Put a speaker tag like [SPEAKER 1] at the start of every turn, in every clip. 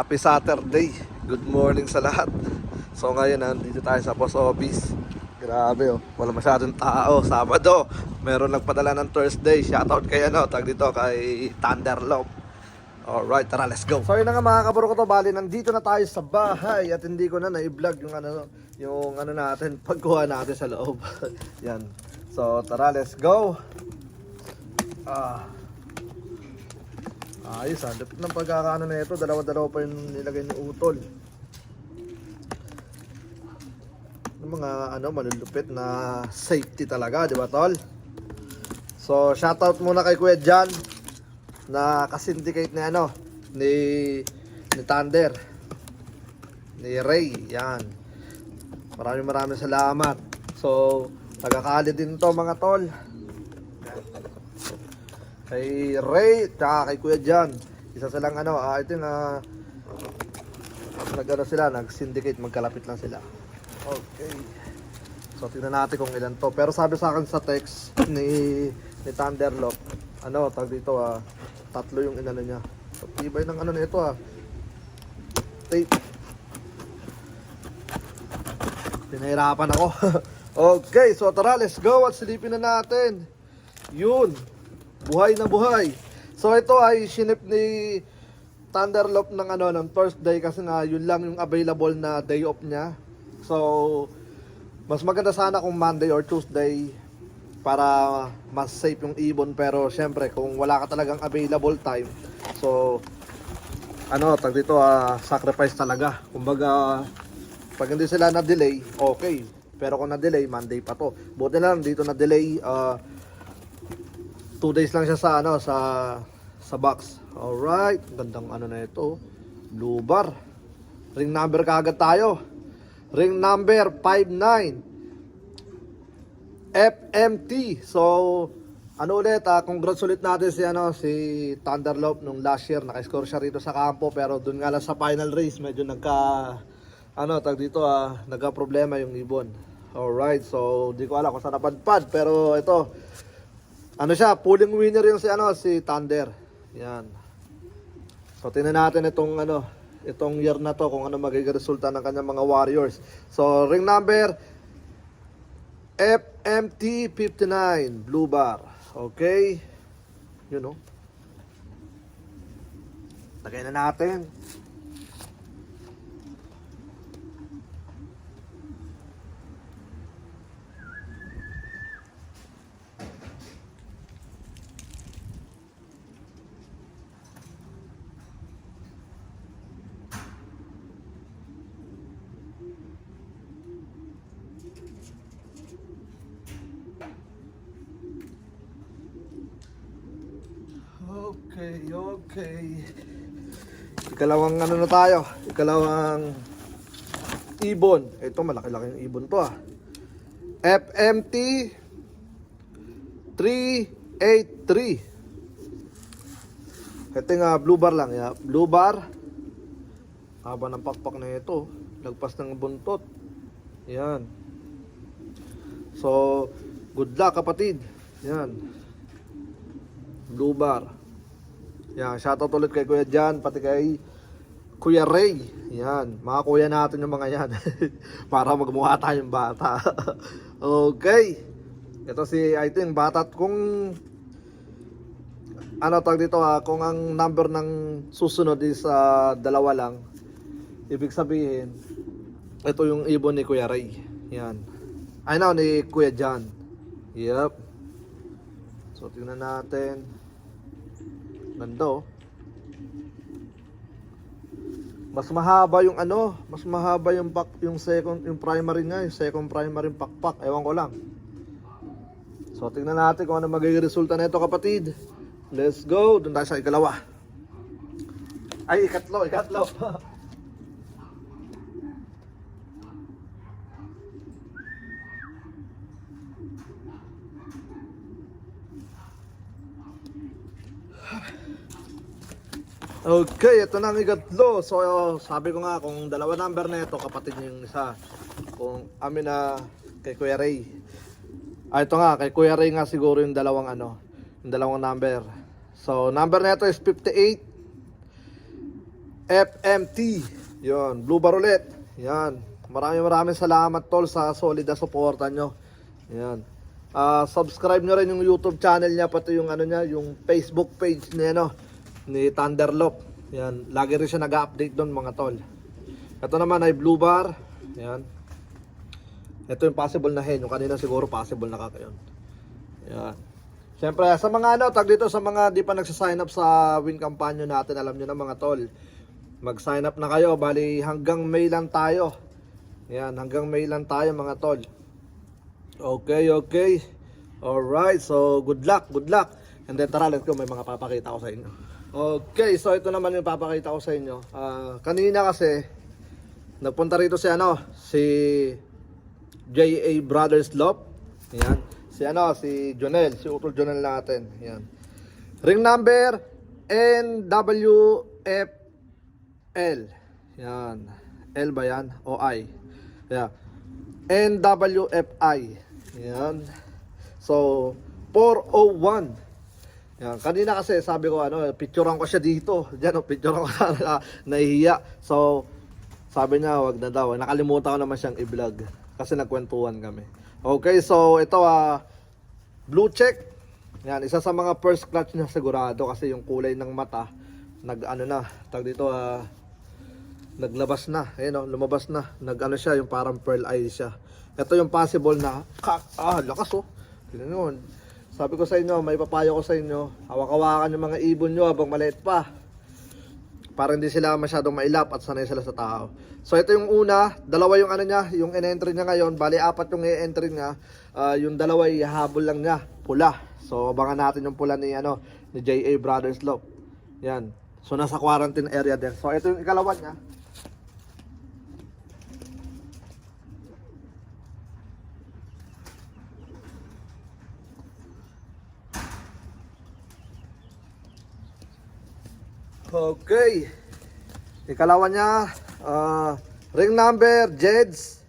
[SPEAKER 1] Happy Saturday. Good morning sa lahat. So ngayon nandito tayo sa post office. Grabe oh, wala masyadong tao. Sabado, meron nagpadala ng Thursday. Shoutout kay tag dito kay Thunderlop. Alright, tara, let's go. So yun na nga mga kaburo ko to, bali nandito na tayo sa bahay at hindi ko na na-vlog yung natin, pagkuha natin sa loob. Yan. So tara, let's go. Ayos lapit ng pagkakaano na ito, dalawa-dalawa pa yung nilagay ni Utol. Yung mga malulupit na safety talaga, di ba tol? So shoutout muna kay Kuya Jan na kasyndicate ni Thunder, ni Ray, yan. Maraming salamat. So tagakali din to mga tol, kay Ray at kay Kuya Jan. Isa silang ito yung sila, nag-syndicate, magkalapit lang sila. Okay. So tingnan natin kung ilan to. Pero sabi sa akin sa text ni Thunderlock, tag dito tatlo yung inano niya. So tibay ng nito tape. Pinahirapan ako. Okay, so tara, let's go at silipin na natin. Yun. Buhay na buhay. So ito ay shinip ni Thunderlop ng Thursday kasi nga yun lang yung available na day off niya. So mas maganda sana kung Monday or Tuesday para mas safe yung ibon, pero syempre kung wala ka talagang available time, so tag dito sacrifice talaga. Kumbaga pag hindi sila na delay, okay, pero kung na delay, Monday pa to. Buti na lang dito na delay, 2 days lang siya sa box. Alright, gandang na ito, blue bar. Ring number kaagad tayo. Ring number 59 FMT. So ulit, congrats ulit natin si Thunderlop. Nung last year naka-score siya rito sa kampo, pero dun nga lang sa final race medyo nagka problema yung ibon. Alright, so di ko alam kung saan napadpad, pero ito siya, pulling winner yung si Thunder. Yan. So tingnan natin itong year na to kung magiging resulta ng kanyang mga Warriors. So ring number FMT 59 blue bar. Okay. Lagay na natin. Okay. Ikalawang na tayo. Ikalawang ibon. Ito, malaki-laki yung ibon to FMT 383. Ito nga, blue bar lang. Yeah. Blue bar. Haba ng pakpak na ito. Lagpas ng buntot. Yan. So, good luck kapatid. Yan. Blue bar. Yan, shoutout ulit kay Kuya Jan, pati kay Kuya Ray. Yan, mga kuya natin yung mga yan. Para magmukha tayong bata. Okay. Ito ito yung bata. Kung tag dito kung ang number ng susunod is dalawa lang, ibig sabihin ito yung ibon ni Kuya Ray. Yan. Ni Kuya Jan. Yep. So tingnan natin. Ganda Mas mahaba yung mas mahaba yung yung primary nga, yung second primary pakpak. Ewan ko lang. So tingnan natin kung ano magiging resulta nito kapatid. Let's go. Doon tayo sa ikalawa. Ay, ikatlo. Okay, ito na ang igatlo. So sabi ko nga, kung dalawa number na ito, kapatid niya yung isa. Kung amin kay Kuya Ray. Ito nga, kay Kuya Ray nga siguro yung dalawang yung dalawang number. So number na ito is 58 FMT. Yun, Blue Bar ulit. Yan. Maraming salamat tol sa solid na suporta nyo. Yan. Subscribe nyo rin yung YouTube channel niya, pati yung ano niya, yung Facebook page niya, no, ni Thunderlop. Yan. Lagi rin siya nag-update doon mga tol. Ito naman ay Blue Bar. Yan. Ito yung possible na hen. Yung kanina siguro possible na kakayon. Yan. Siyempre, sa mga ano, tag dito sa mga di pa nagsa-sign up sa win kampanya natin, alam nyo na mga tol, mag-sign up na kayo. Bali, hanggang May lang tayo. Yan, hanggang May lang tayo mga tol. Okay. Alright, so good luck. And then tara, let's go, may mga papakita ko sa inyo. Okay, so ito naman yung papakita ko sa inyo. Kanina kasi, nagpunta rito si JA Brothers Lop. Yan. Si Jonel, si Utol Jonel natin. Yan. Ring number NWFL. Yan. L ba yan? O I? Yeah. NWFI. Yan. So 401. Yan. Kanina kasi sabi ko picturean ko siya dito. Diyan picturean ko nahihiya. So sabi niya wag na daw. Nakalimutan ko naman siyang i-vlog kasi nagkwentuhan kami. Okay, so ito blue check. Yan, isa sa mga first clutch niya sigurado kasi yung kulay ng mata naglabas na. Ayun lumabas na. Siya, yung parang pearl eye siya. Ito yung possible na lakas Tingnan nyo. Sabi ko sa inyo, may papayo ko sa inyo, hawak-hawakan yung mga ibon nyo habang maliit pa. Para hindi sila masyadong mailap at sanay sila sa tao. So ito yung una, dalawa yung niya, yung in-entry niya ngayon, bali 4 yung i-entry niya. Yung dalawa ihabol lang niya, pula. So abangan natin yung pula ni JA Brothers Lop. Yan. So nasa quarantine area din. So ito yung ikalawa niya. Okay. Ikalawa niya, ring number Jeds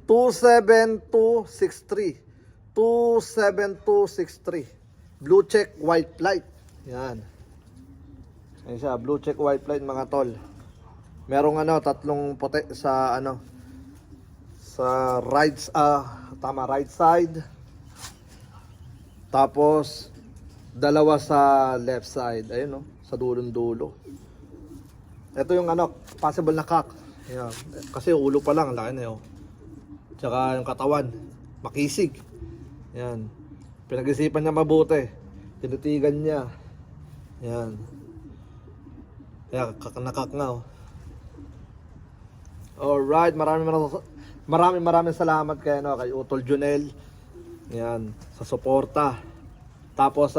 [SPEAKER 1] 27263. 27263. Blue check white light. Yan. Ayan siya, blue check white light mga tol. Merong tatlong puti sa sa right right side. Tapos dalawa sa left side. Ayun sa dulong-dulo. Ito yung possible na cock. Ayan. Kasi ulo pa lang, laki na yun. Tsaka yung katawan, makisig. Ayan. Pinag-isipan niya mabuti. Tinitigan niya. Ayan. Ayan, nakak na Alright, maraming salamat kay Utol Jonel. Ayan, sa suporta. Tapos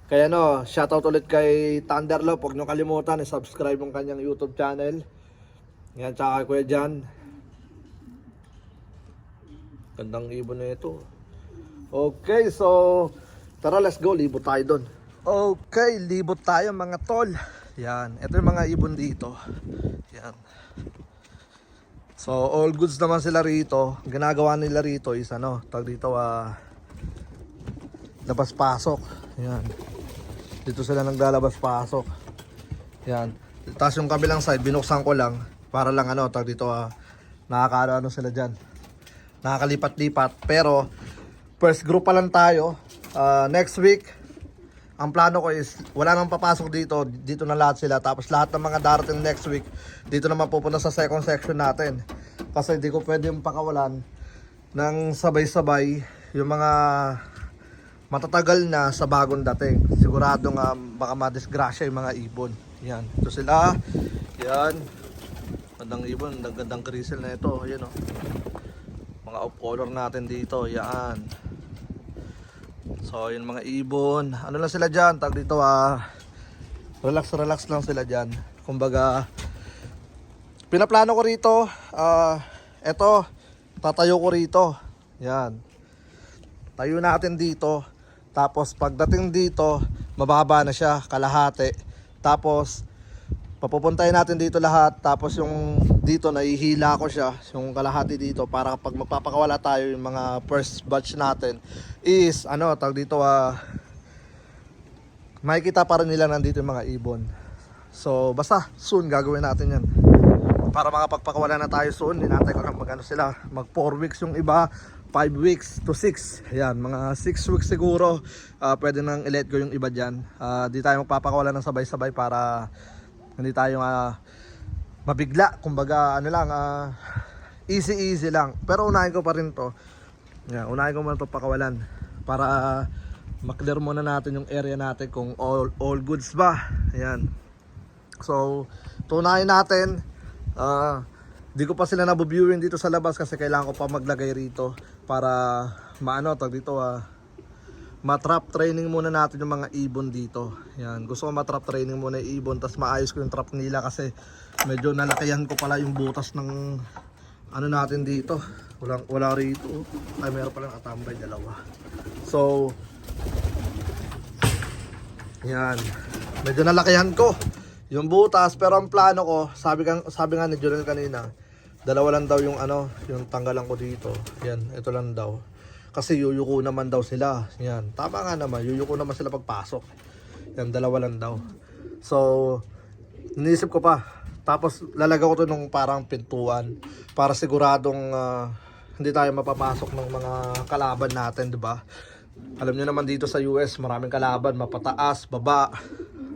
[SPEAKER 1] kaya shoutout ulit kay Thunderlop. Huwag nyo kalimutan i-subscribe yung kanyang YouTube channel. Yan, tsaka Kuya Jan. Gandang ibon na ito. Okay, so tara, let's go, libot tayo dun. Okay, libot tayo mga tol. Yan, ito yung mga ibon dito. Yan. So all goods naman sila rito. Ginagawa nila rito is tag dito labas pasok. Yan. Dito sila naglalabas pasok. Yan. Tapos yung kabilang side binuksan ko lang para lang tag dito nakakaano sila diyan. Nakakalipat-lipat, pero first group pa lang tayo. Next week ang plano ko is wala nang papasok dito na lahat sila. Tapos lahat ng mga darating next week dito naman pupunta sa second section natin. Kasi hindi ko pwedeng pakawalan ng sabay-sabay yung mga matatagal na sa bagong dating. Sigurado nga baka madisgrasya yung mga ibon. Yan. Ito sila. Yan. Gandang ibon. Gandang grizzle na ito. Yan mga off color natin dito. Yan. So yun mga ibon. Ano lang sila dyan? Tag dito relax lang sila dyan. Kumbaga pinaplano ko rito. Eto. Tatayo ko rito. Yan. Tayo natin dito. Tapos pagdating dito, mababa na siya, kalahati. Tapos papupuntahin natin dito lahat. Tapos yung dito nahihila ko siya, yung kalahati dito, para pag magpapakawala tayo yung mga first batch natin is tag dito makikita pa rin nila nandito yung mga ibon. So basta soon gagawin natin yan. Para makapagpakawala na tayo soon. Hinatay ko lang mag sila. Mag 4 weeks yung iba, 5 weeks to 6. Ayan, mga 6 weeks siguro. Pwede nang i-let go yung iba dyan. Di tayo magpapakawala ng sabay-sabay para hindi tayo mabigla. Kumbaga ano lang, easy lang. Pero unahin ko pa rin to. Yan, unahin ko muna to pakawalan. Para maklear muna natin yung area natin kung all goods ba. Ayan. So, tunahin natin. Di ko pa sila nabuviewin dito sa labas kasi kailangan ko pa maglagay rito para matrap training muna natin yung mga ibon dito. Yan, gusto ko matrap training muna yung ibon tapos maayos ko yung trap nila kasi medyo nalakihan ko pala yung butas ng ano natin dito. Wala rito. Ay, meron palang katambay, dalawa. So, yan. Medyo nalakihan ko yung butas, pero ang plano ko, sabi nga ni Julian kanina, dalawa lang daw yung yung tanggalan ko dito. Yan, ito lang daw. Kasi yuyuko naman daw sila. Yan, tama nga naman, yuyuko naman sila pagpasok. Yan, dalawa lang daw. So, niisip ko pa. Tapos lalagay ko to nung parang pintuan para siguradong hindi tayo mapapasok ng mga kalaban natin, 'di ba? Alam niyo naman dito sa US, maraming kalaban, mapataas, baba,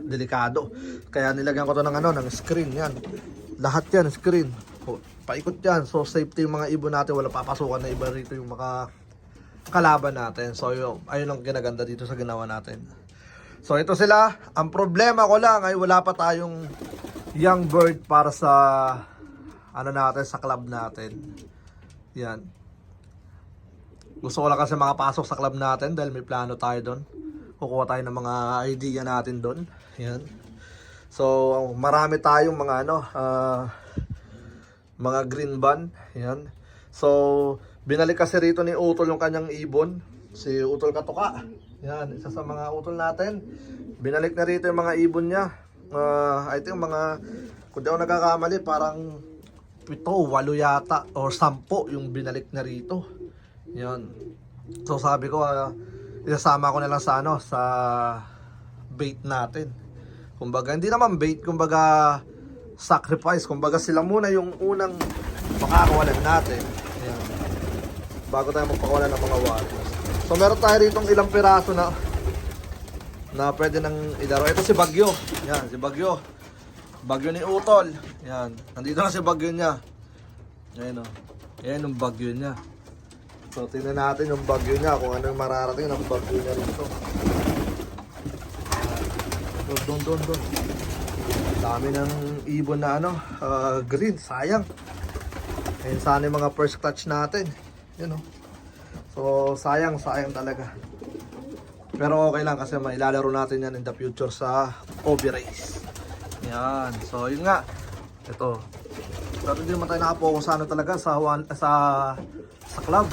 [SPEAKER 1] delikado. Kaya nilagyan ko to ng screen, yan. Lahat yan screen. Paikot yan. So safety yung mga ibon natin, wala papasukan na iba rito yung mga kalaban natin. So ayun ang ginaganda dito sa ginawa natin. So ito sila. Ang problema ko lang ay wala pa tayong young bird para sa natin, sa club natin. Yan. Gusto ko lang kasi makapasok sa club natin dahil may plano tayo doon. Kukuha tayo ng mga idea natin doon. Yan. So, marami tayong mga mga green band. Yan. So, binalik kasi rito ni Utol yung kanyang ibon. Si Utol Katuka. Yan, isa sa mga utol natin. Binalik na rito yung mga ibon niya. I think mga, kung di ako nagkakamali, parang 7, 8 yata or 10 yung binalik na rito. Yan. So sabi ko, isasama ko na lang sa sa bait natin. Kumbaga, hindi naman bait, kumbaga sacrifice. Kumbaga sila muna yung unang makakawalan natin. Yan. Bago tayo magpakawalan ng mga warriors. So meron tayo rito ilang piraso na pwede nang ilaro. Ito si Bagyo. Yan, si Bagyo. Bagyo ni Utol. Yan. Nandito na si Bagyo niya. Ayan o. Ayan yung Bagyo niya. So, tingnan natin yung Bagyo niya. Kung ano yung mararating ng Bagyo niya rito. Doon. Dami ng ibon na green. Sayang. Ayan sana yung mga first clutch natin. Yan o. So, sayang talaga. Pero okay lang kasi mailalaro natin yan in the future sa OB race. Yan. So, yun nga. Ito. Pero hindi naman tayo nakapokus talaga sa club.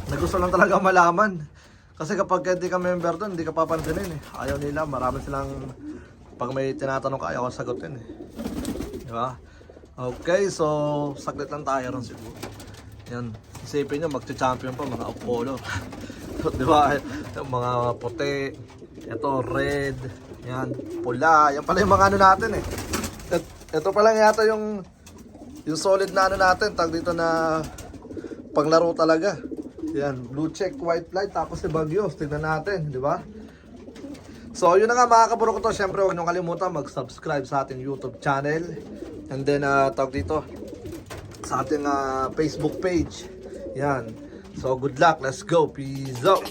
[SPEAKER 1] Nagusto lang talaga malaman. Kasi kapag hindi ka member doon, hindi ka papansinin eh. Ayaw nila. Marami silang, pag may tinatanong ka, ayaw ko sagutin eh. Diba? Okay, so saglit lang tayo ron siguro. Yan. Isipin nyo, magcha-champion pa mga Apollo. Diba? Mga puti. Ito, red. Yan, pula. Yan pala yung mga natin eh. Ito pa lang yata yung solid na natin. Tag dito na panglaro talaga. Yan, blue check, white flight, tapos si Bagyo. Tignan natin, di ba? So, yun na nga mga kaburo ko to. Siyempre, huwag niyong kalimutan mag-subscribe sa ating YouTube channel. And then, tag dito sa ating Facebook page. Yan. So, good luck. Let's go. Peace out.